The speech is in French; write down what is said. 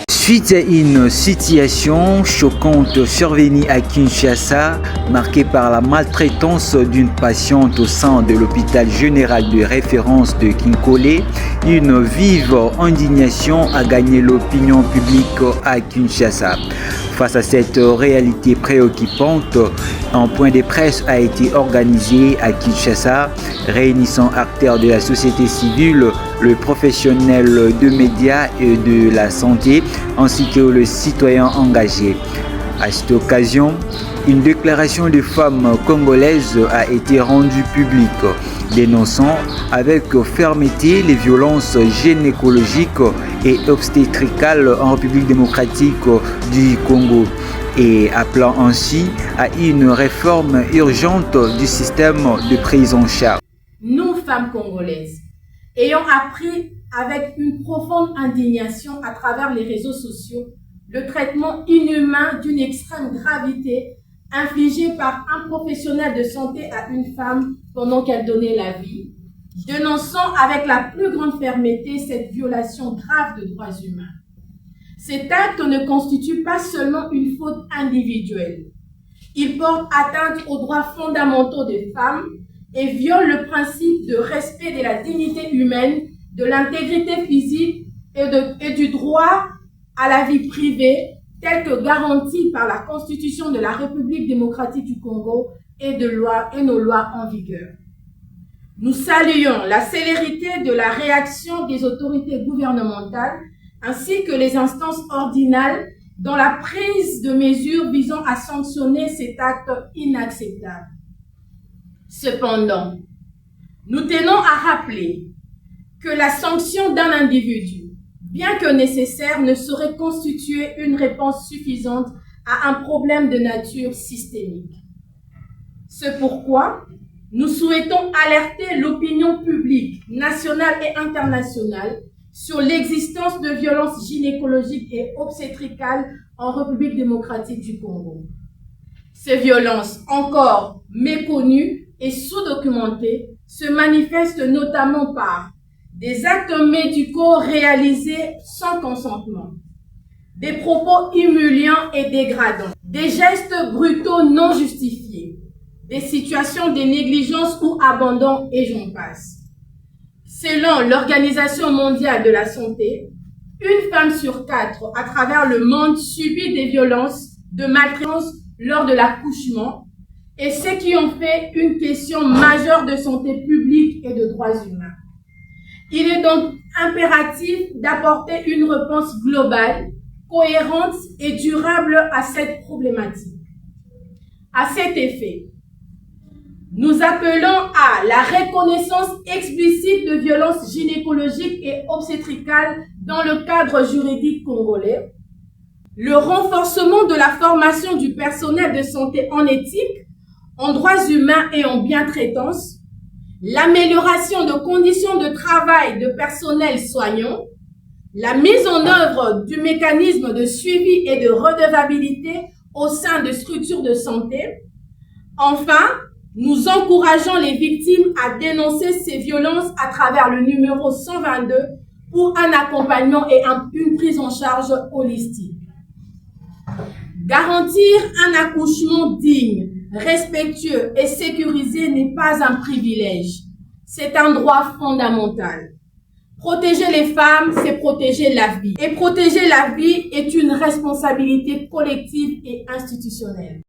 Suite à une situation choquante survenue à Kinshasa, marquée par la maltraitance d'une patiente au sein de l'hôpital général de référence de Kinkole, une vive indignation a gagné l'opinion publique à Kinshasa. Face à cette réalité préoccupante, un point de presse a été organisé à Kinshasa, réunissant acteurs de la société civile, le professionnel de médias et de la santé, ainsi que le citoyen engagé. À cette occasion, une déclaration de femmes congolaises a été rendue publique, dénonçant avec fermeté les violences gynécologiques et obstétricales en République démocratique du Congo et appelant ainsi à une réforme urgente du système de prise en charge. Nous, femmes congolaises, ayant appris avec une profonde indignation à travers les réseaux sociaux le traitement inhumain d'une extrême gravité infligé par un professionnel de santé à une femme pendant qu'elle donnait la vie, dénonçant avec la plus grande fermeté cette violation grave de droits humains. Cet acte ne constitue pas seulement une faute individuelle. Il porte atteinte aux droits fondamentaux des femmes et viole le principe de respect de la dignité humaine, de l'intégrité physique et du droit à la vie privée, tel que garanti par la Constitution de la République démocratique du Congo et nos lois en vigueur. Nous saluons la célérité de la réaction des autorités gouvernementales ainsi que les instances ordinales dans la prise de mesures visant à sanctionner cet acte inacceptable. Cependant, nous tenons à rappeler que la sanction d'un individu, bien que nécessaire, ne saurait constituer une réponse suffisante à un problème de nature systémique. C'est pourquoi nous souhaitons alerter l'opinion publique nationale et internationale sur l'existence de violences gynécologiques et obstétricales en République démocratique du Congo. Ces violences, encore méconnues et sous-documentées, se manifestent notamment par des actes médicaux réalisés sans consentement, des propos humiliants et dégradants, des gestes brutaux non justifiés, des situations de négligence ou abandon et j'en passe. Selon l'Organisation mondiale de la santé, une femme sur 4 à travers le monde subit des violences, de maltraitance lors de l'accouchement, et ce qui en fait une question majeure de santé publique et de droits humains. Il est donc impératif d'apporter une réponse globale, cohérente et durable à cette problématique. À cet effet, nous appelons à la reconnaissance explicite de violences gynécologiques et obstétricales dans le cadre juridique congolais, le renforcement de la formation du personnel de santé en éthique, en droits humains et en bientraitance, l'amélioration de conditions de travail de personnel soignant, la mise en œuvre du mécanisme de suivi et de redevabilité au sein de structures de santé. Enfin, nous encourageons les victimes à dénoncer ces violences à travers le numéro 122 pour un accompagnement et une prise en charge holistique. Garantir un accouchement digne, respectueux et sécurisé n'est pas un privilège, c'est un droit fondamental. Protéger les femmes, c'est protéger la vie. Et protéger la vie est une responsabilité collective et institutionnelle.